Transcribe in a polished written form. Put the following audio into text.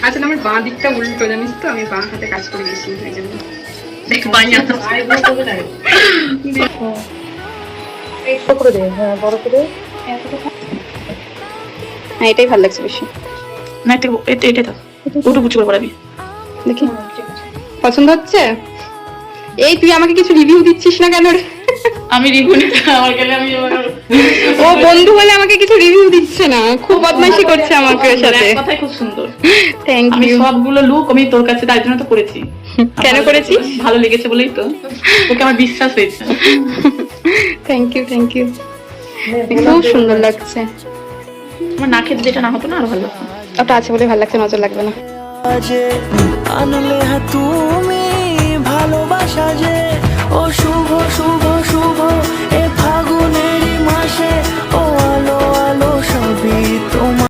আসলে আমার বাঁ দিকটা উল্টো, জানিস তো, আমি বাঁ হাতে কাজ করে গেছি এই জন্য। দেখ হ্যাঁ, এটাই ভালো লাগছে বেশি। না এটা এটা থাক, ওটু কুচি করে পড়াবি। দেখি পছন্দ হচ্ছে। এই তুই আমাকে কিছু রিভিউ দিচ্ছিস না কেন রে? আমি রিভিউ নিতে আমার গেলে আমি ও বন্ধু বলে আমাকে কিছু রিভিউ দিচ্ছে না, খুব বদমাইশি করছে আমাকে সাথে। কথাই খুব সুন্দর। থ্যাংক আমি ইউ। সবগুলো লুক আমি তোর কাছে তার জন্য তো করেছি। কেন করেছিস? ভালো লেগেছে বলেই তো তোকে আমার বিশ্বাস হয়েছে। থ্যাংক ইউ থ্যাংক ইউ, খুব সুন্দর লাগছে। আমার না খেতে যেটা না হতো না আর ভালো লাগতো। ওটা আছে বলে ভালো লাগছে, নজর লাগবে না। আনলে তুমি ভালোবাসা যে ও শুভ শুভ শুভ এ ফাগুনের মাসে ও